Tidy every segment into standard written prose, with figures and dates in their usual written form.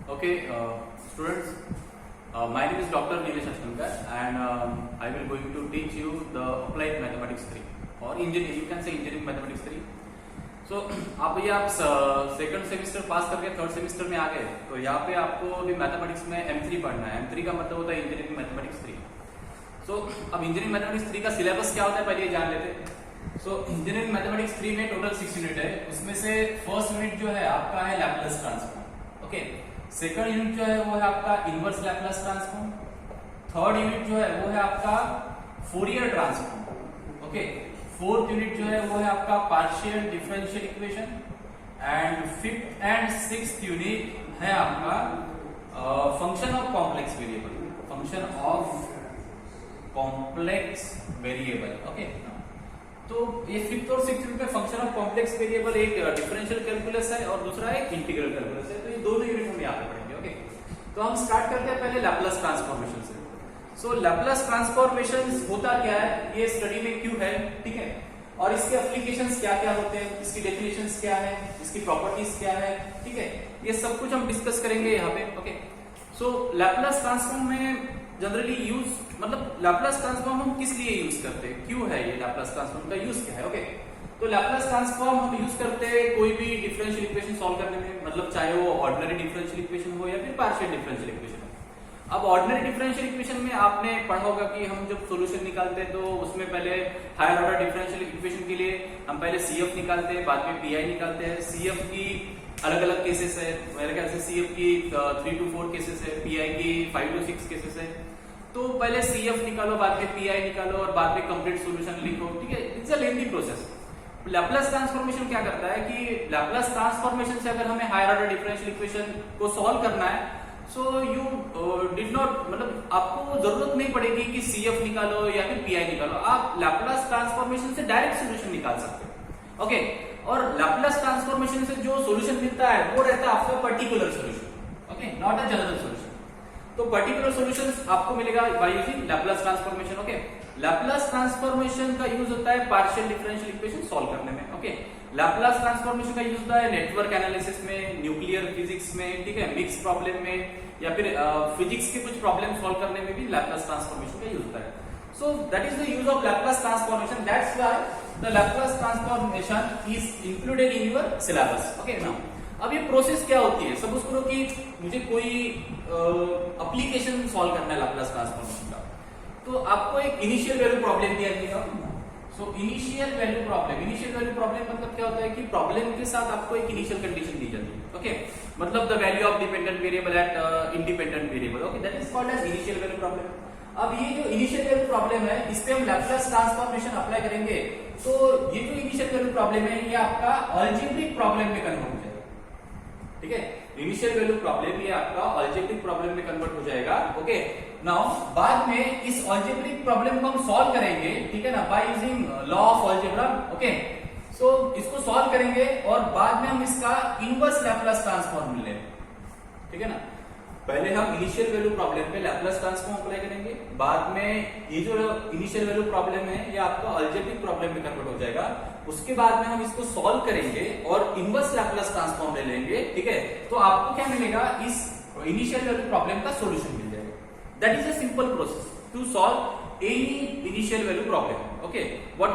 Okay, students, my name is Dr. Nilesh Ashkankar and I will going to teach you the applied mathematics 3 or engineering, you can say engineering mathematics 3. So आप second semester पास करके third semester में आ गए तो यहाँ पे आपको अभी mathematics में M3 पढ़ना है। M3 का मतलब होता है इंजीनियरिंग मैथमेटिक्स 3। सो अब इंजीनियरिंग मैथमेटिक्स 3 का सिलेबस क्या होता है पहले ये जान लेते हैं। सो इंजीनियरिंग मैथमेटिक्स 3 में टोटल 6 यूनिट है, उसमें से फर्स्ट यूनिट जो है आपका है Laplace transform. Okay, second unit जो है वो है आपका inverse Laplace transform. Third unit जो है वो है आपका Fourier transform. Okay, fourth unit जो है वो है आपका partial differential equation and fifth and sixth unit है आपका function of complex variable. Function of complex variable. Okay, तो ये फिफ्थ और सिक्स्थ यूनिट में फंक्शन ऑफ कॉम्प्लेक्स वेरिएबल एक डिफरेंशियल कैलकुलस है और दूसरा एक इंटीग्रल कैलकुलस है। तो ये दोनों यूनिट हम यहाँ पे पढ़ेंगे। ओके, तो हम स्टार्ट करते हैं पहले लैप्लास ट्रांसफॉर्मेशन से। सो लैप्लास ट्रांसफॉर्मेशन होता क्या है, ये स्टडी में क्यों है, ठीक है, और इसके एप्लीकेशंस क्या क्या होते हैं, इसकी डेफिनेशंस क्या है, इसकी प्रॉपर्टीज क्या है, ठीक है, ये सब कुछ हम डिस्कस करेंगे यहाँ पे। ओके, सो लैप्लास ट्रांसफॉर्म में जनरली यूज मतलब लैप्लास ट्रांसफॉर्म हम किस लिए यूज करते हैं, क्यों है ये लैप्लास ट्रांसफॉर्म का यूज क्या है। ओके, तो लैप्लास ट्रांसफॉर्म हम यूज करते हैं कोई भी डिफरेंशियल इक्वेशन सॉल्व करने में, मतलब चाहे वो ऑर्डिनरी डिफरेंशियल इक्वेशन हो या फिर पार्शियल डिफरेंशियल इक्वेशन हो। अब ऑर्डिनरी डिफरेंशियल इक्वेशन में आपने पढ़ा होगा कि हम जब सॉल्यूशन निकालते हैं तो उसमें पहले हायर ऑर्डर डिफरेंशियल इक्वेशन के लिए हम पहले CF निकालते हैं, बाद में PI निकालते हैं। CF की अलग अलग केसेस है, मेरे ख्याल से CF की 3 to 4 केसेस है, PI की 5 to 6 केसेस है। तो पहले CF निकालो, बाद में PI निकालो और बाद में कंप्लीट सॉल्यूशन लिखो, ठीक है, it's a lengthy process. Laplace transformation क्या करता है कि लैप्लास ट्रांसफॉर्मेशन से अगर हमें हायर ऑर्डर डिफरेंशियल इक्वेशन को सॉल्व करना है सो यू डिड नॉट मतलब आपको जरूरत नहीं पड़ेगी कि CF निकालो या फिर PI निकालो, आप लैप्लास ट्रांसफॉर्मेशन से डायरेक्ट सॉल्यूशन निकाल सकते हो। ओके, और लैप्लास ट्रांसफॉर्मेशन से जो सॉल्यूशन मिलता है वो रहता है आपका particular solution. Okay, not a general solution. तो पर्टिकुलर सॉल्यूशन आपको मिलेगा by using Laplace transformation. Okay, Laplace transformation का यूज होता है पार्शियल डिफरेंशियल इक्वेशन सॉल्व करने में। ओके, लैप्लास ट्रांसफॉर्मेशन का यूज होता है नेटवर्क एनालिसिस में, न्यूक्लियर फिजिक्स में, ठीक है, मिक्स प्रॉब्लम में या फिर फिजिक्स के कुछ प्रॉब्लम सॉल्व करने में भी लैप्लास ट्रांसफॉर्मेशन का यूज होता है। So that is the use of Laplace transformation, that's why the Laplace transformation is included in your syllabus. Okay, now अब ये प्रोसेस क्या होती है, सपोज करो कि मुझे कोई एप्लीकेशन सॉल्व करना है लैप्लास ट्रांसफॉर्मेशन का, तो आपको एक इनिशियल वैल्यू प्रॉब्लम दिया जाएगा। सो इनिशियल वैल्यू प्रॉब्लम मतलब क्या होता है कि प्रॉब्लम के साथ आपको एक इनिशियल कंडीशन दी जाती है। ओके, मतलब the value of dependent variable at independent variable. Okay, that is called as initial value problem. अब ये जो इनिशियल वैल्यू प्रॉब्लम है इस पे हम लैप्लास ट्रांसफॉर्मेशन अप्लाई करेंगे तो ये जो इनिशियल वैल्यू प्रॉब्लम है ये आपका अलजेब्रिक प्रॉब्लम में कन्वर्ट हो जाएगा। ठीक है, इनिशियल वैल्यू प्रॉब्लम ये आपका अलजेब्रिक प्रॉब्लम में कन्वर्ट हो जाएगा। ओके, नाउ बाद में इस अलजेब्रिक प्रॉब्लम को हम सॉल्व करेंगे, ठीक है ना, by using law of algebra. Okay, so इसको सॉल्व करेंगे और बाद में हम इसका इनवर्स लैप्लास ट्रांसफॉर्म लेंगे, ठीक है ना। पहले हम इनिशियल वैल्यू प्रॉब्लम पे लैप्लास ट्रांसफॉर्म अप्लाई करेंगे, बाद में ये जो इनिशियल वैल्यू प्रॉब्लम है ये आपका अलजेब्रिक प्रॉब्लम में कन्वर्ट हो जाएगा। उसके बाद में हम इसको सॉल्व करेंगे और इनवर्स लैप्लास ट्रांसफॉर्म ले लेंगे, ठीक है, तो आपको क्या मिलेगा, इस इनिशियल वैल्यू प्रॉब्लम का सॉल्यूशन मिल जाएगा। That is a simple process to solve any initial value problem. Okay, what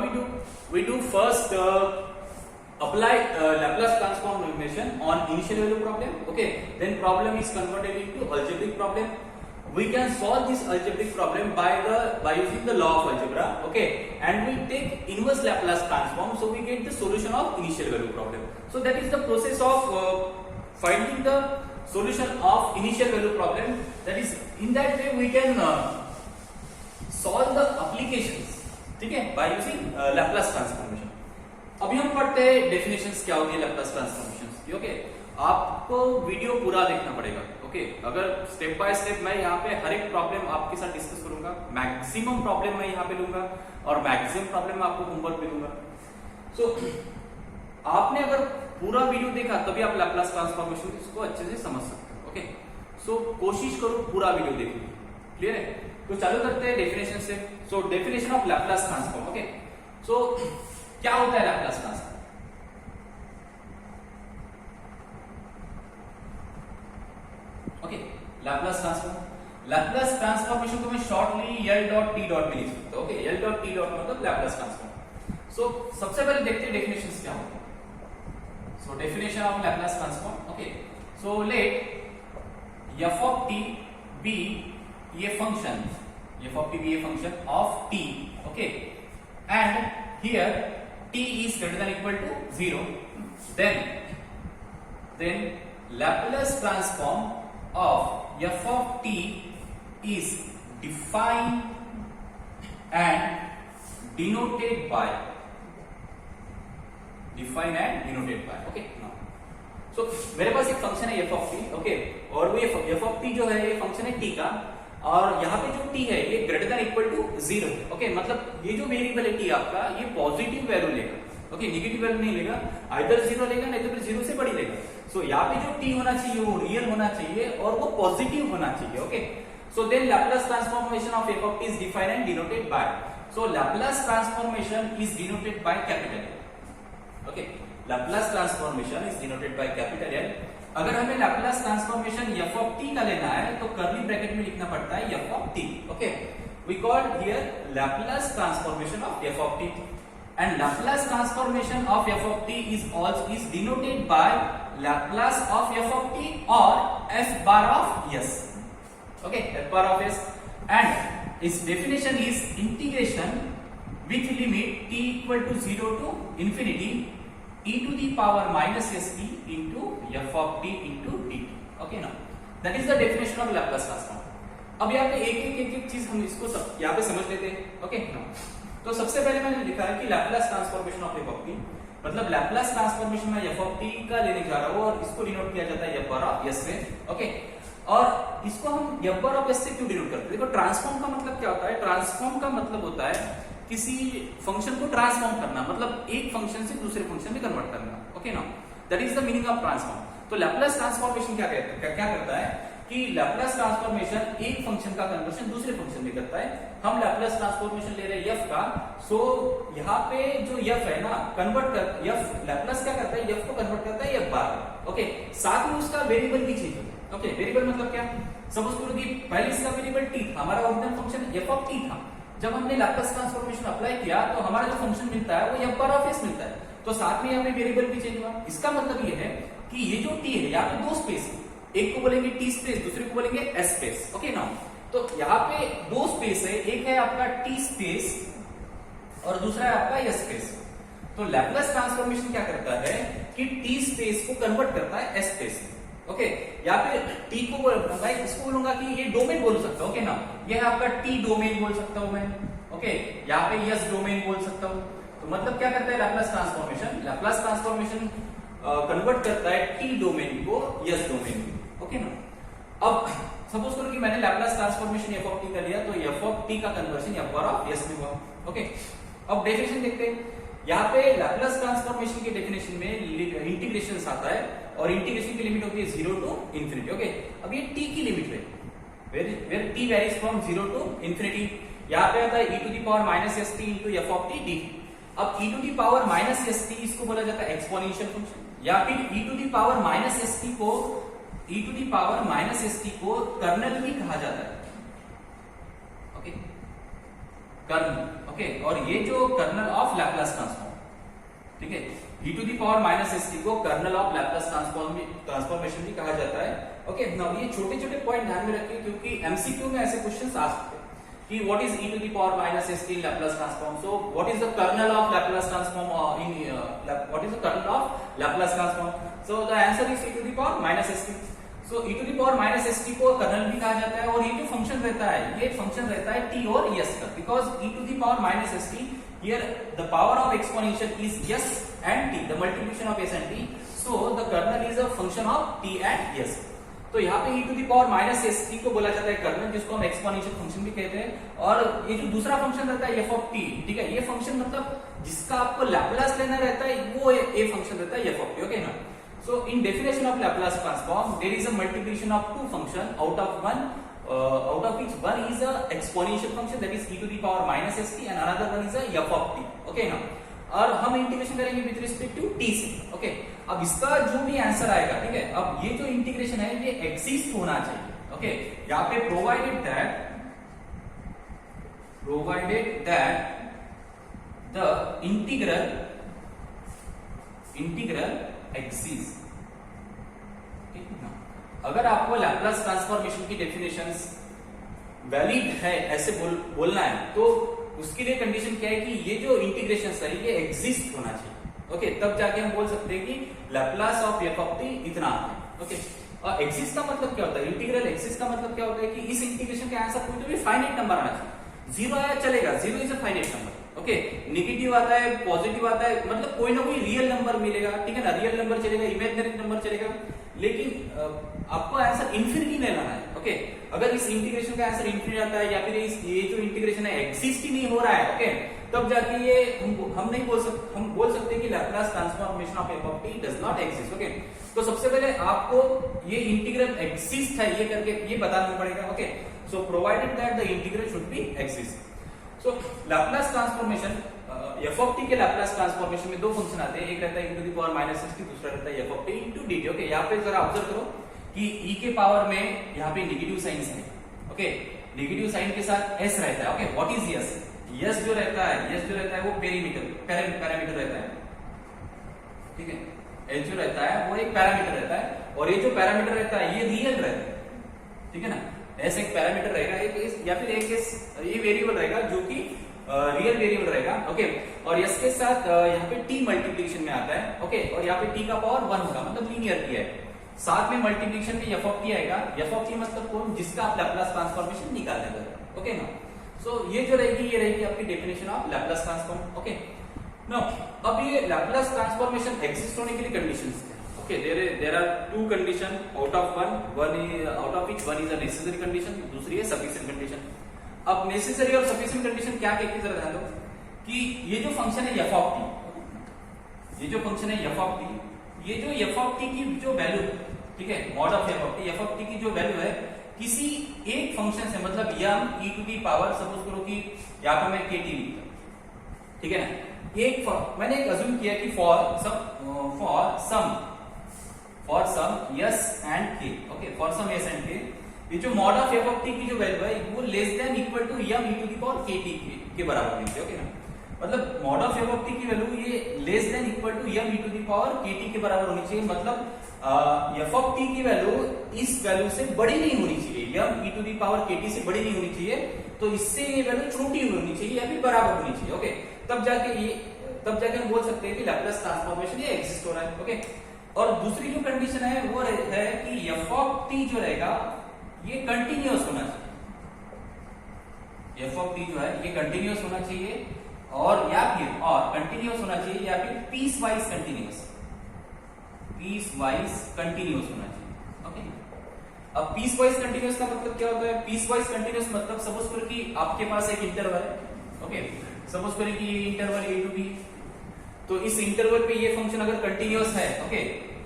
we do first apply Laplace transformation on initial value problem. Okay, then problem is converted into algebraic problem. We can solve this algebraic problem by using the law of algebra. Okay, and we take inverse Laplace transform, so we get the solution of initial value problem. So that is the process of finding the solution of initial value problem. That is, in that way we can solve the applications, ठीक है, by using Laplace transformation. अभी हम पढ़ते हैं definitions क्या होती है Laplace transformations की। ओके, आपको वीडियो पूरा देखना पड़ेगा। ओके, अगर स्टेप बाय स्टेप मैं यहाँ पे हर एक प्रॉब्लम आपके साथ डिस्कस करूंगा, मैक्सिमम प्रॉब्लम मैं यहाँ पे लूंगा और मैक्सिमम प्रॉब्लम मैं आपको होमवर्क पे दूंगा। सो आपने अगर पूरा वीडियो देखा तभी आप लैप्लास ट्रांसफॉर्मेशन को अच्छे से समझ सकते हो। ओके, सो कोशिश करो पूरा वीडियो देखने की, क्लियर है। तो चालू करते हैं डेफिनेशन से। So definition of Laplace transform. Okay, so क्या होता है Laplace transform? Okay, Laplace transformation को मैं shortly L dot T dot में लिख सकता हूं। ओके, L डॉट T डॉट मतलब लैप्लास ट्रांसफॉर्म। सो सबसे पहले देखते हैं डेफिनेशंस क्या होते हैं। So definition of Laplace transform. Okay, so let f of t be a function, f of t be a function of t, okay, and here t is greater than equal to 0, then Laplace transform of f of t is defined and denoted by okay now so मेरे पास एक function है f of t, okay, और वो f of t जो है ये function है t का, और यहाँ पे जो t है ये ग्रेटर देन इक्वल टू 0 है। ओके, मतलब ये जो वेरिएबल है t आपका ये पॉजिटिव वैल्यू लेगा, ओके, नेगेटिव वैल्यू नहीं लेगा, आइदर 0 लेगा नहीं तो फिर 0 से बड़ी लेगा। सो यहाँ पे जो t होना चाहिए वो रियल होना चाहिए और वो पॉजिटिव होना चाहिए। Okay, so then Laplace transformation of f of t is defined and denoted by, so Laplace transformation is denoted by capital L। Okay, Laplace transformation is denoted by capital L। अगर हमें Laplace transformation f of t का लेना है तो curly bracket में लिखना पड़ता है f of t। Okay, we call here Laplace transformation of f of t, and Laplace transformation of f of t is denoted by Laplace of f of t or f bar of s। Okay, f bar of s, and its definition is integration with limit t equal to 0 to infinity e to the power minus st into f of t into dt। Okay, now that is the definition of Laplace transform। अब यहाँ पे एक चीज हम इसको यहाँ पे समझ लेते हैं। ओके, तो सबसे पहले मैंने लिखा है कि Laplace transformation of f of t, मतलब Laplace transformation में f of t का लेने जा रहा हूँ और इसको डिनोट किया जाता है f bar of s से। ओके, और इसको हम f bar of s से क्यों डिनोट करते हैं? देखो, ट्रांसफॉर्म का मतलब क्या होता है? ट्रांसफॉर्म का मतलब होता है किसी फंक्शन को ट्रांसफॉर्म करना, मतलब एक फंक्शन से दूसरे फंक्शन में कन्वर्ट करना। ओके ना, that is the meaning of transform. तो Laplace ट्रांसफॉर्मेशन क्या करता है कि Laplace ट्रांसफॉर्मेशन एक फंक्शन का कन्वर्शन दूसरे फंक्शन में करता है। हम Laplace ट्रांसफॉर्मेशन ले रहे हैं f का, सो यहाँ पे जो f है ना, कन्वर्ट कर f Laplace क्या करता है? f को कन्वर्ट करता है f बार। ओके, साथ में उसका वेरिएबल भी चेंज होता है। ओके, वेरिएबल मतलब क्या? सपोज करो कि पहले इसका वेरिएबल t था, हमारा original function f of t था। जब हमने Laplace ट्रांसफॉर्मेशन अप्लाई किया तो हमारा जो फंक्शन मिलता है वो f bar of s मिलता है, तो साथ में यहाँ पे वेरिएबल भी चेंज हुआ। इसका मतलब ये है कि ये जो t है यहाँ पे दो स्पेस है, एक को बोलेंगे t स्पेस, दूसरे को बोलेंगे s स्पेस। ओके ना, तो यहाँ पे दो स्पेस है, एक है आपका t स्पेस और दूसरा है आपका s स्पेस। तो Laplace ट्रांसफॉर्मेशन क्या करता है कि t स्पेस को कन्वर्ट करता है s स्पेस में। ओके, यहाँ पे t को मैं इसको बोलूंगा कि ये डोमेन बोल सकता हूँ। ओके ना, ये है आपका t डोमेन बोल सकता हूँ मैं। ओके, यहाँ पे s डोमेन बोल सकता हूँ। तो मतलब क्या करता है Laplace ट्रांसफॉर्मेशन कन्वर्ट करता है t डोमेन को s डोमेन में। ओके ना, अब सपोज करो कि मैंने Laplace transformation f of t कर लिया, तो f of t का conversion f bar of s में हुआ। ओके, अब डेफिनेशन देखते हैं। यहाँ पे Laplace ट्रांसफॉर्मेशन के डेफिनेशन में इंटीग्रेशन आता है और इंटीग्रेशन की लिमिट होती है 0 टू इंफिनिटी। ओके, अब ये t की लिमिट है, where t varies from 0 to infinity. यहाँ पे आता है e to the power minus st into f of t dt। अब e to the power minus st इसको बोला जाता है एक्सपोनेंशियल फंक्शन, या फिर e to the power minus st को कर्नल भी कहा जाता है। Okay, colonel. ओके, और ये जो कर्नल ऑफ Laplace ट्रांसफॉर्म, ठीक है, e to the power minus st को कर्नल ऑफ Laplace ट्रांसफॉर्मेशन भी कहा जाता है। ओके, नाउ ये छोटे छोटे पॉइंट ध्यान में रखिए क्योंकि एमसीक्यू में ऐसे क्वेश्चंस आ सकते हैं कि what is e to the power minus st in Laplace transform. So what is the kernel of Laplace transform what is the kernel of Laplace transform? So the answer is e to the power minus st। So e to the power minus st को kernel भी कहा जाता है, और ये जो function रहता है ये फंक्शन रहता है t और s का, because e to the power minus st here the power of exponential is s and t, the multiplication of s and t, so the kernel is a function of t and s। तो यहाँ पे e to the power minus st को बोला जाता है colonel, जिसको हम exponential function भी कहते हैं। और ये जो दूसरा फंक्शन रहता है f of t, ठीक है, ये फंक्शन मतलब जिसका आपको Laplace लेना रहता है वो ये फंक्शन रहता है f of t। ओके ना, so in definition of Laplace transform there is a multiplication of two function out of which one is a exponential function, that is e to the power minus st, and another one is a f of t। okay ना, और हम integration करेंगे with respect to t से। Okay, अब इसका जो भी answer आएगा, ठीक है, अब ये जो इंटीग्रेशन है ये एग्जिस्ट होना चाहिए। ओके, यहाँ पे provided that the integral exist. अगर आपको लैप्लास ट्रांसफॉर्मेशन की डेफिनेशंस वैलिड है ऐसे बोलना है तो उसके लिए कंडीशन क्या है कि ये जो इंटीग्रेशन है ये एग्जिस्ट होना चाहिए। ओके, तब जाके हम बोल सकते हैं कि Laplace of F of T इतना है। ओके, और एग्जिस्ट का मतलब क्या होता है, इंटीग्रल एग्जिस्ट का मतलब क्या होता है कि इस इंटीग्रेशन का आंसर कोई तो भी फाइनाइट नंबर आना चाहिए। जीरो आया चलेगा, zero is a finite number. Okay, negative आता है, पॉजिटिव आता है, मतलब कोई ना कोई रियल नंबर मिलेगा, ठीक है ना, रियल नंबर चलेगा, इमेजिनरी नंबर चलेगा, लेकिन आपको आंसर इन्फिनिटी नहीं लाना है। ओके, अगर इस इंटीग्रेशन का आंसर इन्फिनिटी आता है या फिर ये जो इंटीग्रेशन है एग्जिस्ट ही नहीं हो रहा है, ओके, तब जाके ये हम नहीं बोल सकते, हम बोल सकते हैं कि Laplace transformation of F of T does not exist. Okay, तो सबसे पहले आपको ये इंटीग्रल एग्जिस्ट है ये करके ये बताना पड़ेगा। Okay, so provided that the integral should be exist. So Laplace transformation F of T के लैप्लास ट्रांसफॉर्मेशन में दो फंक्शन आते हैं, एक रहता है e टू द पावर -60, दूसरा रहता है F of T into dt। Okay, यहाँ पे जरा ऑब्जर्व करो कि e के पावर में यहाँ पे नेगेटिव साइन है। ओके, नेगेटिव साइन के साथ s रहता है। Okay, what is s? s जो रहता है वो पैरामीटर रहता है, ठीक है, h जो रहता है वो एक पैरामीटर रहता है, और ये जो पैरामीटर रहता है ये रियल रहता है, ठीक है ना। s एक पैरामीटर रहेगा, एक या फिर एक ये वेरिएबल रहेगा जो कि रियल वेरिएबल रहेगा। ओके, और s के साथ यहाँ पे t मल्टीप्लिकेशन में आता है। ओके, और यहाँ पे t का पावर 1 होगा, मतलब लीनियर t है, साथ में मल्टीप्लिकेशन में f ऑफ t आएगा। f ऑफ t मतलब कौन, जिसका आप लैप्लास ट्रांसफॉर्मेशन निकालने लगे। ओके ना, सो ये जो रहेगी ये रहेगी आपकी definition of Laplace transform. Okay, now अब ये लैप्लास ट्रांसफॉर्मेशन एग्जिस्ट होने के लिए कंडीशंस क्या है? Okay, there are two condition out of one is a necessary condition, दूसरी है सफिशिएंट कंडीशन। अब नेसेसरी और सफिशिएंट कंडीशन क्या कहती है, जरा ध्यान दो कि ये जो फंक्शन है f ऑफ t, ये जो फंक्शन है f ऑफ t, ये जो f ऑफ t की जो वैल्यू है, ठीक है, mod of f of t की जो वैल्यू है किसी एक फंक्शन से, मतलब m e to the power, suppose करो कि यहाँ पे मैं kt लिखता हूं, ठीक है ना, मैंने एक अज्यूम किया कि for some s and k। Okay, for some s and k, ये जो mod of f of t की जो वैल्यू है वो less than equal to m e to the power kt के बराबर होनी चाहिए। ओके ना, मतलब mod of f of t की वैल्यू ये less than equal to m e to the power kt के बराबर होनी चाहिए, मतलब f ऑफ t की वैल्यू इस वैल्यू से बड़ी नहीं होनी चाहिए, m e to the power kt से बड़ी नहीं होनी चाहिए, तो इससे ये वैल्यू छोटी होनी चाहिए या फिर बराबर होनी चाहिए। ओके, तब जाके हम बोल सकते हैं कि लैप्लास ट्रांसफॉर्मेशन ये एग्जिस्ट हो रहा है। ओके, और दूसरी जो कंडीशन है वो है कि f ऑफ t जो रहेगा ये कंटिन्यूअस होना चाहिए। f ऑफ t जो है ये कंटिन्यूअस होना चाहिए, और कंटिन्यूअस होना चाहिए या फिर पीस वाइज कंटिन्यूअस होना चाहिए। ओके, अब पीस वाइज कंटिन्यूअस का मतलब क्या होता है? पीस वाइज कंटिन्यूअस मतलब सपोज करो कि आपके पास एक इंटरवल है। ओके, सपोज करो कि ये इंटरवल a टू b, तो इस इंटरवल पे ये फंक्शन अगर कंटिन्यूअस है, ओके,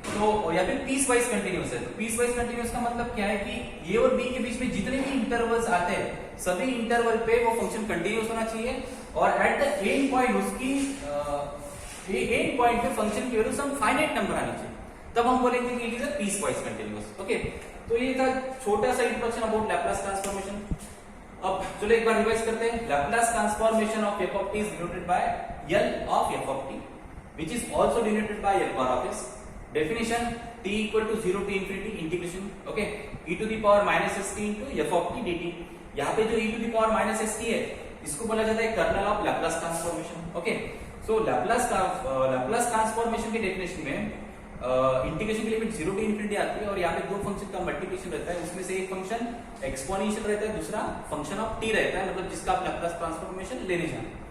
तो या फिर पीस वाइज कंटिन्यूअस है, तो पीस वाइज कंटिन्यूअस का मतलब क्या है कि a और b के बीच में जितने भी इंटरवल्स आते हैं सभी इंटरवल पे वो फंक्शन कंटिन्यूअस होना चाहिए, और एट द एंड पॉइंट उसकी एंड पॉइंट पे फंक्शन की वैल्यू सम फाइनाइट नंबर आनी चाहिए, तब हम बोलेंगे कि it is a piecewise continuous. Okay, तो ये था छोटा सा इंट्रोडक्शन अबाउट लैप्लास ट्रांसफॉर्मेशन। अब चलो एक बार रिवाइज करते हैं। Laplace transformation of f of t is denoted by L of f of t which is also denoted by L bar of s। Definition: t equal to 0 to infinity integration, okay, e to the power minus st into f of t dt। यहाँ पे जो e to the power minus st है इसको बोला जाता है kernel of Laplace transformation. Okay, so Laplace transformation की definition में इंटीग्रेशन की लिमिट 0 टू इंफिनिटी आती है, और यहाँ पे दो फंक्शन का मल्टीप्लिकेशन रहता है, उसमें से एक फंक्शन एक्सपोनेंशियल रहता है, दूसरा फंक्शन ऑफ t रहता है, मतलब जिसका आप लैप्लास ट्रांसफॉर्मेशन लेने जाते हैं।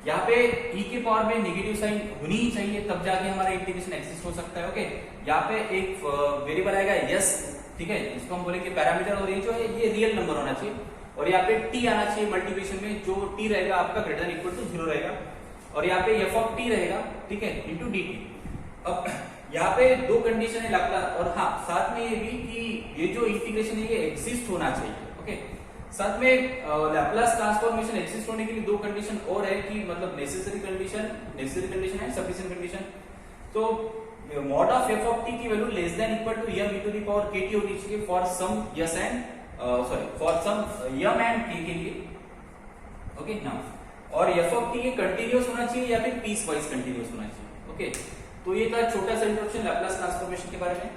यहाँ पे e के पावर में नेगेटिव साइन होनी ही चाहिए, तब जाके हमारा इंटीग्रेशन एक्सिस्ट हो सकता है। ओके, यहाँ पे एक वेरिएबल आएगा s, ठीक है, इसको हम बोलेंगे पैरामीटर, और ये जो है ये रियल नंबर होना चाहिए, और यहाँ पे t आना चाहिए मल्टीप्लिकेशन में, जो t रहेगा आपका ग्रेटर देन इक्वल टू 0 रहेगा, और यहाँ पे f ऑफ t रहेगा, ठीक है, इनटू dt। अब यहाँ पे दो कंडीशन है लैप्लास, और हाँ साथ में ये भी कि ये जो इंटीग्रेशन है ये एग्जिस्ट होना चाहिए। ओके, साथ में लैप्लास ट्रांसफॉर्मेशन एग्जिस्ट होने के लिए दो कंडीशन और है कि मतलब नेसेसरी कंडीशन है, सफिशिएंट कंडीशन। तो mod of F of T की value less than equal to m e to the power kt होनी चाहिए for some yes and for some m and k के लिए, ओके ना। और एफ ऑफ टी ये continuous होना चाहिए या फिर पीस वाइज कंटीन्यूअस होना चाहिए, ओके। तो ये था छोटा सा इंट्रोडक्शन लैप्लास ट्रांसफॉर्मेशन के बारे में।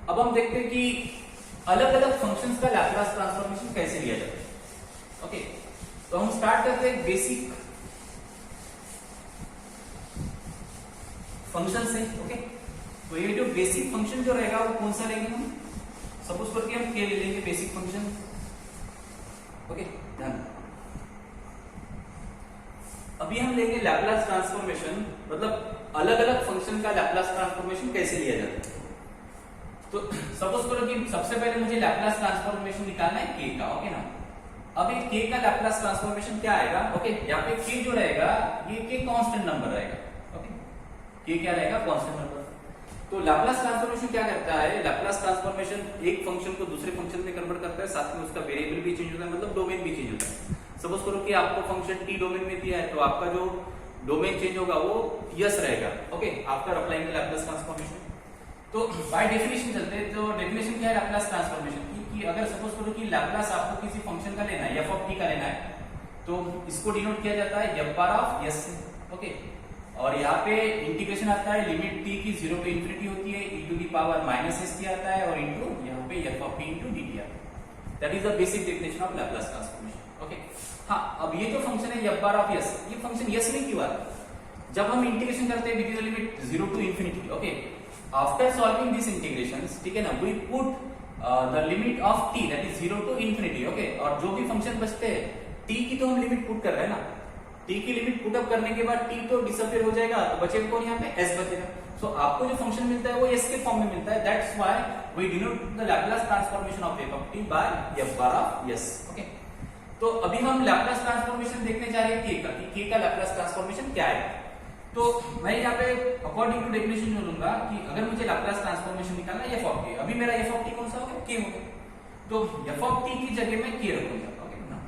अब हम देखते हैं कि अलग अलग फंक्शंस का लैप्लास ट्रांसफॉर्मेशन कैसे लिया जाता है, ओके। तो हम स्टार्ट करते हैं बेसिक फंक्शन से, ओके। तो ये जो बेसिक फंक्शन जो रहेगा वो कौन सा लेंगे हम, सपोज करके हम के ले लेंगे बेसिक फंक्शन, ओके डन। अभी हम लेंगे लैप्लास ट्रांसफॉर्मेशन, मतलब अलग अलग फंक्शन का लैप्लास ट्रांसफॉर्मेशन कैसे लिया जाता है। तो सपोज करो कि सबसे पहले मुझे लैप्लास ट्रांसफॉर्मेशन निकालना है k का, ओके ना। अब ये k का लैप्लास ट्रांसफॉर्मेशन क्या आएगा, ओके। यहाँ पे k जो रहेगा ये k कांस्टेंट नंबर रहेगा, ओके। k क्या रहेगा, कांस्टेंट नंबर। तो लैप्लास ट्रांसफॉर्मेशन क्या करता है, लैप्लास ट्रांसफॉर्मेशन एक फंक्शन को दूसरे फंक्शन में कन्वर्ट करता है, साथ में उसका वेरिएबल भी चेंज होता है, मतलब डोमेन भी चेंज होता है। सपोज करो कि आपको फंक्शन t डोमेन में दिया है, तो आपका जो डोमेन चेंज होगा वो यस रहेगा, okay, after applying Laplace transformation. तो बाय डेफिनेशन चलते हैं। तो डेफिनेशन क्या है लैप्लास ट्रांसफॉर्मेशन की, कि अगर सपोज करो कि लैप्लास आपको किसी फंक्शन का लेना है, f ऑफ t का लेना है, तो इसको डिनोट किया जाता है f बार ऑफ s से, ओके। और यहाँ पे इंटीग्रेशन आता है, लिमिट t की 0 पे इंफिनिटी होती है, e to the power minus s t आता है, और इनटू यहाँ पे f of t into dt आता है। That is the basic definition of Laplace transformation, okay. हाँ, अब ये जो फंक्शन है f बार ऑफ s, ये फंक्शन s में क्यों आता है, जब हम इंटीग्रेशन करते हैं with the limit 0 to infinity, okay. After solving this integrations, ठीक है ना, we put the limit of t that is 0 to infinity, okay. और जो भी फंक्शन बचते हैं t की तो हम लिमिट पुट कर रहे हैं ना, t की लिमिट पुट अप करने के बाद t तो डिसअपियर हो जाएगा, तो बचेगा कौन, यहाँ पे s बचेगा। सो आपको जो फंक्शन मिलता है वो s के फॉर्म में मिलता है, that's why we denote the Laplace transformation of f of t by f bar of s, okay. तो अभी हम लैप्लास ट्रांसफॉर्मेशन देखने जा रहे हैं k का, कि k का लैप्लास ट्रांसफॉर्मेशन क्या है। तो मैं यहाँ पे अकॉर्डिंग टू डेफिनेशन जो लूंगा कि अगर मुझे लैप्लास ट्रांसफॉर्मेशन निकालना है f ऑफ t, अभी मेरा f ऑफ t कौन सा हो गया, k हो गया, तो f ऑफ t की जगह मैं k रखूंगा, ओके ना।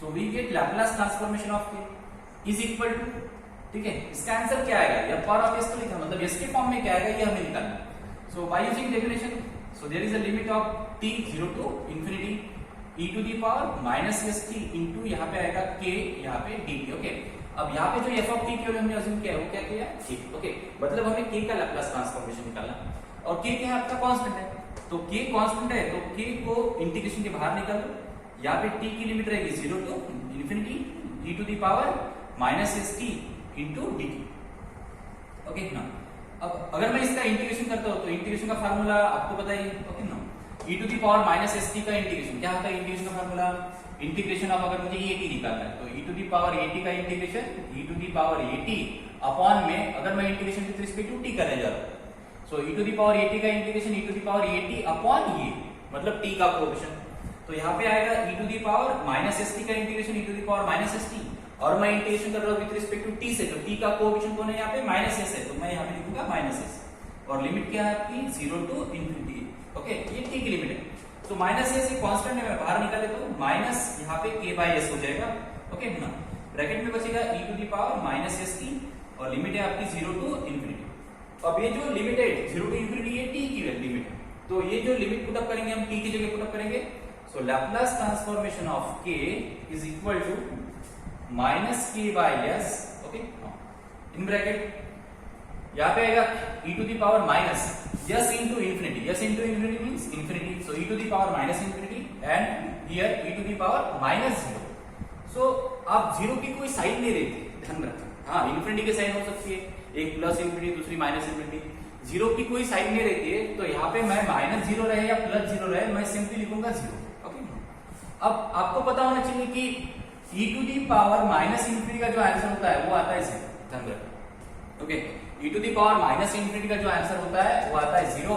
So we get Laplace transformation of k is equal to, ठीक है, इसका आंसर क्या आएगा, f पावर ऑफ s तो लिखा, मतलब s के फॉर्म में क्या आएगा ये हमें निकालना है। So by using definition, so there is a limit of t 0 to infinity e to the power minus st into यहाँ पे आएगा k, यहाँ पे dt, ओके। अब यहाँ पे जो f ऑफ t की हमने अज्यूम किया है वो क्या किया, k, ओके। मतलब हमें k का लैप्लास ट्रांसफॉर्मेशन निकालना, और k क्या है, आपका कांस्टेंट है, तो k कांस्टेंट है, तो k को इंटीग्रेशन के बाहर निकाल दो। यहाँ पे t की लिमिट रहेगी 0 to infinity e to the power minus st into dt, okay ना। अब अगर मैं इसका इंटीग्रेशन करता हूँ तो इंटीग्रेशन का फार्मूला आपको पता ही, ओके ना। e to the power minus st का इंटीग्रेशन क्या होता है, इंटीग्रेशन का फार्मूला, इंटीग्रेशन ऑफ, अगर मुझे ये t निकालना है तो e to the power at का integration e to the power at upon में, अगर मैं integration with respect to t करने जा रहा हूं, so e to the power at का integration e to the power at upon ये, मतलब t का कोएफिशिएंट। तो यहाँ पे आएगा e to the power minus st का integration e to the power minus st, और मैं इंटीग्रेशन कर रहा हूँ विद रिस्पेक्ट टू t से, तो t का कोएफिशिएंट कौन है, यहाँ पे माइनस s है, तो मैं यहाँ पे लिखूंगा माइनस s, और लिमिट क्या है आपकी 0 टू इंफिनिटी, ओके। ये t की लिमिट है, तो माइनस s एक कांस्टेंट है, मैं बाहर निकाल लेता हूं, माइनस यहाँ पे k बाय s हो जाएगा, ओके ना। ब्रैकेट में बचेगा e to the power minus st, और लिमिट है आपकी 0 टू इंफिनिटी। अब ये जो लिमिट है 0 टू इंफिनिटी, ये t की लिमिट है, तो ये जो लिमिट पुट अप करेंगे हम t की जगह पुट अप करेंगे, so Laplace transformation of k is equal to minus k by s, okay. In bracket यहाँ पे आएगा e to the power minus s into infinity, s into infinity means infinity, so e to the power minus infinity and here e to the power minus 0. so आप 0 की कोई sign नहीं रहती, ध्यान रखना, हाँ इंफिनिटी की साइन हो सकती है, एक प्लस इंफिनिटी दूसरी माइनस इंफिनिटी, 0 की कोई साइन नहीं रहती है, तो यहाँ पे मैं माइनस 0 रहे या प्लस 0 रहे, मैं सिंपली लिखूंगा 0, ओके। अब आपको पता होना चाहिए कि e to the power minus infinity का जो आंसर होता है वो आता है 0, ध्यान रखना, okay. e to the power minus infinity का जो आंसर होता है वो आता है 0,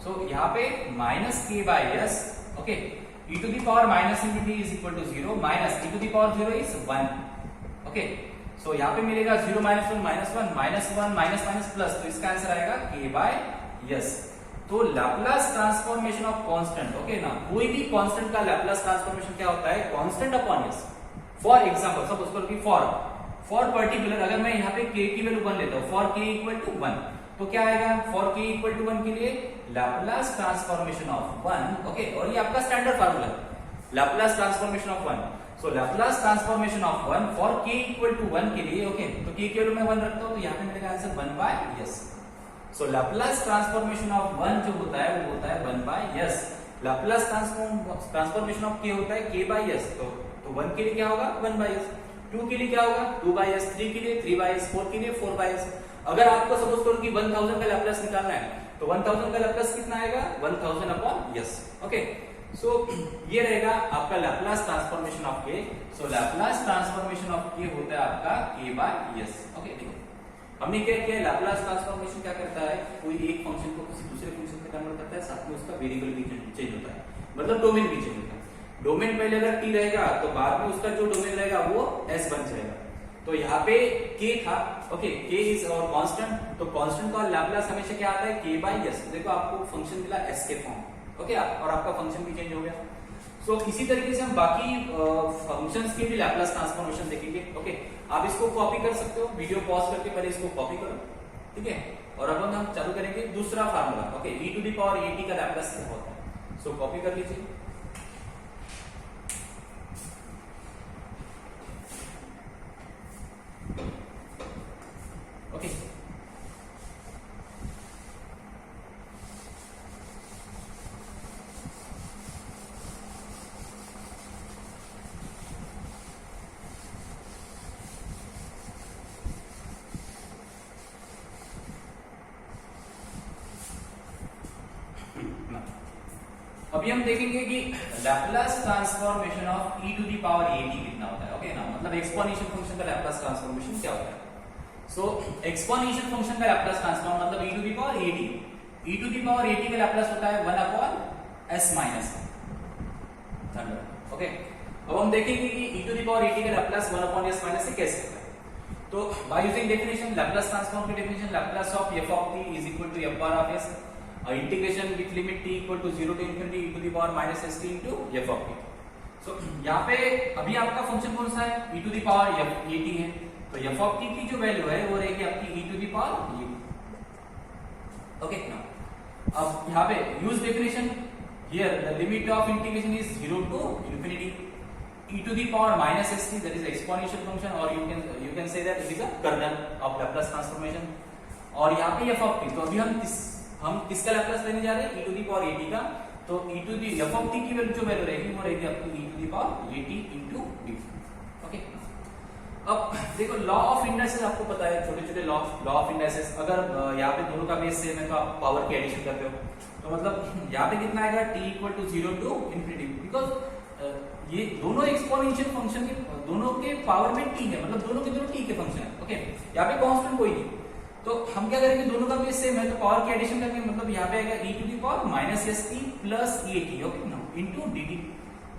सो यहाँ पे minus k by s, okay. e to the power minus infinity is equal to 0 minus e to the power 0 is 1, okay. So यहाँ पे मिलेगा 0 minus 1 minus 1 minus 1 minus minus plus, तो इसका आंसर आएगा k बाय s। तो Laplace transformation of constant, okay ना, कोई भी कांस्टेंट का लैप्लास ट्रांसफॉर्मेशन क्या होता है, constant upon s। For example suppose करो कि फॉर पर्टिकुलर, अगर मैं यहाँ पे k की वैल्यू 1 लेता हूँ, फॉर k इक्वल टू 1, तो क्या आएगा फॉर k इक्वल टू 1 के लिए लैप्लास ट्रांसफॉर्मेशन ऑफ 1, ओके, और ये आपका स्टैंडर्ड फार्मूला है Laplace transformation of 1. So Laplace transformation of 1 for k equal to 1 के लिए, ओके, तो k के वैल्यू में 1 रखता हूं तो यहां पे मिलेगा answer 1 by s. So Laplace transformation of 1 जो होता है वो होता है 1 by s. Laplace transformation of k होता है k बाय s. तो 1 के लिए क्या होगा 1 बाय s, 2 के लिए क्या होगा 2 बाय s, 3 के लिए 3 बाय s, 4 के लिए 4 बाय s. अगर आपको सपोज करो कि 1000 का लैप्लास निकालना है तो 1000 का लैप्लास कितना आएगा 1000 अपॉन s. ओके, सो ये रहेगा आपका Laplace transformation of k. So Laplace transformation of k होता है आपका k बाय s. ओके, देखो हमने क्या किया, लैप्लास ट्रांसफॉर्मेशन क्या करता है, कोई एक फंक्शन को किसी दूसरे फंक्शन में कन्वर्ट करता है, साथ में उसका वेरिएबल भी चेंज होता है, मतलब डोमेन भी चेंज होता है. डोमेन पहले अगर t रहेगा तो बाद में उसका जो डोमेन रहेगा वो s बन जाएगा. तो यहाँ पे k था, ओके, k इज और कांस्टेंट, तो कांस्टेंट का लैप्लास हमेशा क्या आता है k बाय s. देखो आपको फंक्शन मिला s के फॉर्म, ओके, और आपका फंक्शन भी चेंज हो गया. सो इसी तरीके से हम बाकी फंक्शंस के भी लैप्लास ट्रांसफॉर्मेशन देखेंगे. ओके, आप इसको कॉपी कर सकते हो, वीडियो पॉज करके पहले इसको कॉपी करो, ठीक है, और अब हम चालू करेंगे दूसरा formula. Okay, e to the power at का लैप्लास क्या होता है. सो कॉपी कर लीजिए. ओके, अभी हम देखेंगे कि Laplace transformation of e to the power at कितना होता है. ओके ना, मतलब एक्सपोनेंशियल फंक्शन का लैप्लास ट्रांसफॉर्मेशन क्या होता है. सो एक्सपोनेंशियल फंक्शन का लैप्लास ट्रांसफॉर्म मतलब e to the power at. e to the power at का लैप्लास होता है 1 अपॉन s माइनस 100. ओके, अब हम देखेंगे कि e to the power at का लैप्लास 1 अपॉन s माइनस से कैसे होता है. तो by using definition, Laplace transform की definition, Laplace of f of t is equal to f bar of s, integration with limit t equal to 0 to infinity e to the power minus st into f of t. So यहाँ पे अभी आपका function कौन सा है, e to the power at है, तो f of t की जो वैल्यू है वो रहेगी आपकी e to the power at. Okay, now अब यहाँ पे use definition, here the limit of integration is 0 to infinity e to the power minus st, that is exponential function, और you can say that it is a kernel of Laplace transformation. और यहाँ पे f of t, तो अभी हम किसका Laplace लेने जा रहे हैं, e to the power at का. तो e to the f of t की वैल्यू जो वैल्यू रहेगी वो रहेगी आपकी e to the power at इनटू d. ओके, अब देखो लॉ ऑफ इंडाइसेस आपको पता है, छोटे छोटे लॉ ऑफ इंडाइसेस. अगर यहाँ पे दोनों का बेस सेम है तो आप पावर की एडिशन करते हो, तो मतलब यहाँ पे कितना आएगा t equal to 0 to infinity, because ये दोनों एक्सपोनेंशियल फंक्शन के दोनों के पावर में t है, मतलब दोनों के दोनों t के फंक्शन है. ओके, यहाँ पे कांस्टेंट कोई नहीं, तो हम क्या करेंगे, दोनों का बेस सेम है तो पावर की एडिशन करके मतलब यहाँ पे आएगा e to the power minus st plus at, okay ना, इनटू dt.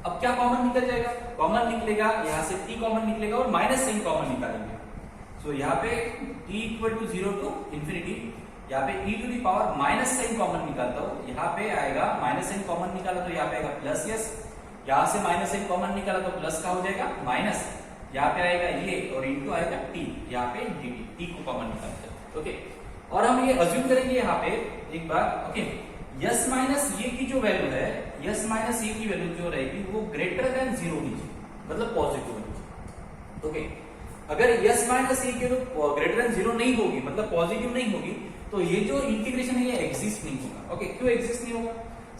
अब क्या कॉमन निकल जाएगा, कॉमन निकलेगा यहाँ से t कॉमन निकलेगा और माइनस साइन कॉमन निकालेंगे. सो यहाँ पे t equal to 0 to infinity, यहाँ पे e to the power minus sign common निकालता हूँ, यहाँ पे आएगा माइनस साइन कॉमन निकाला तो यहाँ पे आएगा प्लस s, यहाँ से माइनस साइन कॉमन निकाला तो प्लस का हो जाएगा माइनस, यहाँ पे आएगा ये और इनटू आएगा t, यहाँ पे dt, t को कॉमन निकालते हैं. ओके, और हम ये अज्यूम करेंगे यहाँ पे एक बार, ओके, s माइनस ये की जो वैल्यू है, s माइनस ये की वैल्यू जो रहेगी वो ग्रेटर देन 0 होनी चाहिए, मतलब पॉजिटिव होनी चाहिए. ओके, अगर s माइनस ये की वैल्यू ग्रेटर देन 0 नहीं होगी, मतलब पॉजिटिव नहीं होगी, तो ये जो इंटीग्रेशन है ये एग्जिस्ट नहीं होगा. ओके, क्यों एग्जिस्ट नहीं होगा,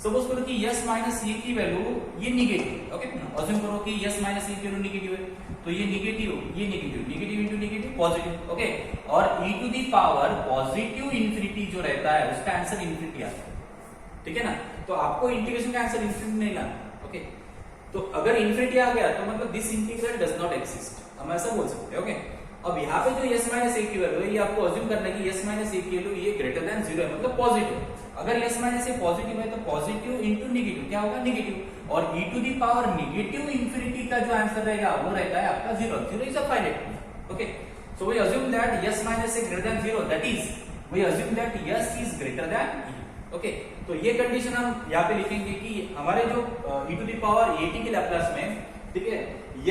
सपोज करो कि s माइनस ये की वैल्यू ये निगेटिव. ओके, अज्यूम करो कि s माइनस ये की वैल्यू निगेटिव है, तो ये निगेटिव, ये negative, negative into negative positive. Okay, और e to the power positive infinity जो रहता है उसका आंसर इंफिनिटी आता है, ठीक है ना. तो आपको इंटीग्रेशन का आंसर इंफिनिटी नहीं लाना. ओके, तो अगर इंफिनिटी आ गया तो मतलब this integral does not exist, हम ऐसा बोल सकते हैं. ओके, अब यहाँ पे जो s माइनस ए की वैल्यू है ये आपको अज्यूम करना है कि s माइनस ए की वैल्यू ये ग्रेटर देन 0 है, मतलब पॉजिटिव. अगर s माइनस ए पॉजिटिव है तो पॉजिटिव इंटू निगेटिव क्या होगा, निगेटिव, और e to the power negative infinity का जो आंसर रहेगा वो रहता है आपका 0. 0 is a finite. Okay, so we assume that s minus a greater than 0, that is we assume that s is greater than e. Okay, तो ये condition हम यहाँ पे लिखेंगे कि हमारे जो e to the power at के लैप्लास में, ठीक है,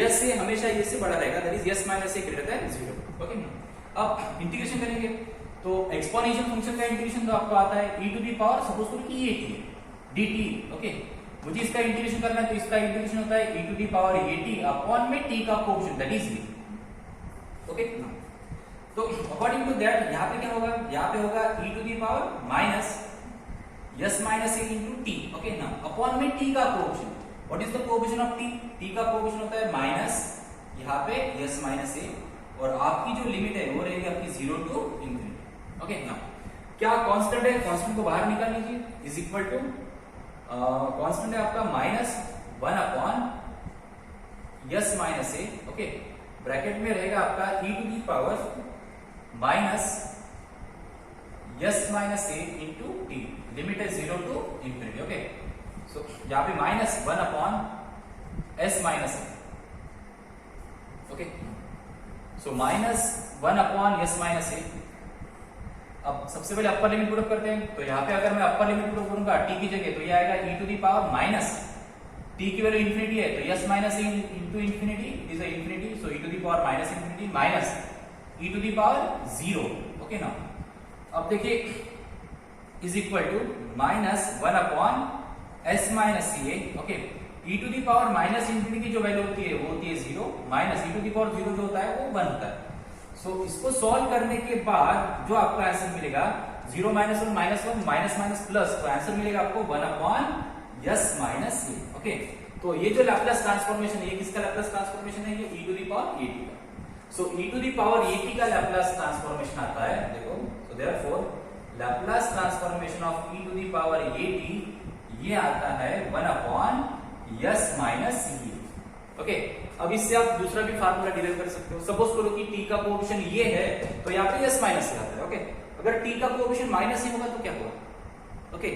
s से हमेशा ये से बड़ा रहेगा, that is s minus a greater than 0. Okay, अब इंटीग्रेशन करेंगे तो एक्सपोनेंशियल फंक्शन का इंटीग्रेशन तो आपको आता है e to the power suppose करो कि ये t है dt, ओके। मुझे इसका इंटीग्रेशन करना है तो इसका इंटीग्रेशन होता है e to the power at upon में t का coefficient that is v, okay. तो अकॉर्डिंग टू दैट यहाँ पे क्या होगा, यहाँ पे होगा e to the power minus s minus a into t, okay ना, अपॉन में t का coefficient. What is the coefficient of t? t का कोएफिशिएंट होता है माइनस यहाँ पे s माइनस a, और आपकी जो लिमिट है वो रहेगी आपकी 0 टू इंफिनिटी, ओके ना। क्या कांस्टेंट है, कांस्टेंट को बाहर निकाल लीजिए, इज इक्वल टू कांस्टेंट है आपका minus 1 upon s minus a, okay. Bracket में रहेगा आपका e to the power minus s minus a into t, limit है 0 टू इंफिनिटी, ओके। सो यहाँ पे minus 1 upon s minus a, okay. So minus 1 upon s minus a। अब सबसे पहले अपर limit put up करते हैं, तो यहाँ पे अगर मैं अपर लिमिट पुट अप करूंगा t की जगह तो ये आएगा e to the power minus t की वैल्यू इंफिनिटी है तो s minus a into infinity is infinity, so e to the power minus infinity minus e to the power 0, okay ना। अब देखिए is equal to minus 1 upon s minus a, okay. e to the power minus infinity की जो value होती है वो होती है 0, minus e to the power 0 जो होता है वो 1 होता है। सो इसको सॉल्व करने के बाद जो आपका आंसर मिलेगा 0 minus 1 minus 1 minus minus plus, तो आंसर मिलेगा आपको 1 upon s minus a, okay. तो ये जो लैप्लास ट्रांसफॉर्मेशन है ये किसका लैप्लास ट्रांसफॉर्मेशन है, ये e to the power at का। So e to the power at का लैप्लास ट्रांसफॉर्मेशन आता है, देखो, so therefore Laplace transformation of e to the power at ये आता है 1 upon s minus a, okay. अब इससे आप दूसरा भी फार्मूला डिराइव कर सकते हो। सपोज करो कि t का कोएफिशिएंट ये है तो यहाँ पे s माइनस a आता है, ओके। अगर t का कोएफिशिएंट माइनस a होगा तो क्या होगा, ओके।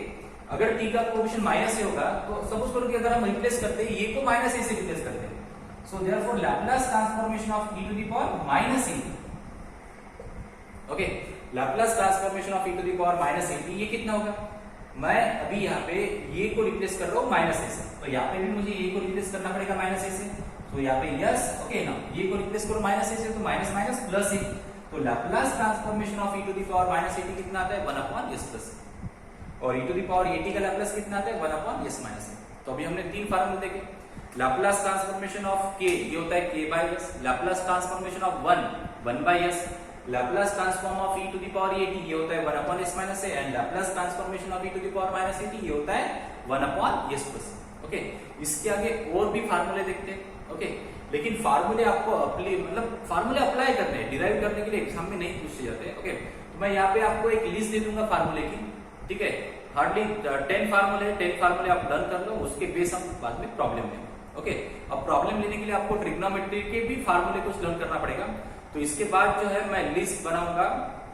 अगर t का कोएफिशिएंट माइनस a होगा तो सपोज करो कि अगर हम रिप्लेस करते हैं ये को माइनस a से रिप्लेस करते हैं, so therefore Laplace transformation of e to the power minus a, okay. Laplace transformation of e to the power minus a, ये कितना होगा, मैं अभी यहाँ पे ये को रिप्लेस कर रहा हूँ माइनस a से, तो यहाँ पे भी मुझे ये को रिप्लेस करना पड़ेगा माइनस a से, तो यहाँ पे यस, ओके ना। ये को रिप्लेस करो माइनस a से तो माइनस माइनस प्लस a, तो Laplace transformation of e to the power minus a कितना आता है 1 अपॉन s प्लस a, और e to the power at का लैप्लास कितना आता है 1 अपॉन s माइनस a। तो अभी हमने तीन फार्मूले देखे। लैप्लास ट्रांसफॉर्मेशन ऑफ k ये होता है k by s, Laplace transformation of 1 by s, Laplace transform of e to the power at ये होता है 1 upon s minus a, and Laplace transformation of e to the power minus at ये होता है 1 upon s plus a, okay. इसके आगे और भी फार्मूले देखते हैं, ओके। लेकिन फार्मूले आपको फार्मूले अप्लाई करने हैं, डिराइव करने के लिए एग्जाम में नहीं पूछे जाते हैं, ओके। तो मैं यहाँ पे आपको एक लिस्ट दे दूंगा फार्मूले की, ठीक है। हार्डली 10 फार्मूले, 10 फार्मूले आप लर्न कर लो, उसके बेस हम बाद में प्रॉब्लम लेंगे, ओके। अब प्रॉब्लम लेने के लिए आपको ट्रिग्नोमेट्री के भी फार्मूले कुछ लर्न करना पड़ेगा, तो इसके बाद जो है मैं लिस्ट बनाऊंगा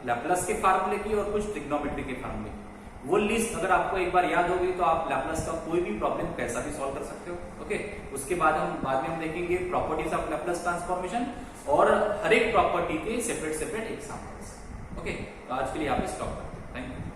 लैप्लास के फार्मूले की और कुछ ट्रिग्नोमेट्री के फार्मूले की। वो लिस्ट अगर आपको एक बार याद होगी तो आप लैप्लास का कोई भी प्रॉब्लम कैसा भी सॉल्व कर सकते हो, ओके। उसके बाद हम देखेंगे प्रॉपर्टीज ऑफ लैप्लास ट्रांसफॉर्मेशन और हर एक प्रॉपर्टी के सेपरेट एग्जांपल्स, ओके। तो आज के लिए यहाँ पे स्टॉप करते हैं, थैंक यू।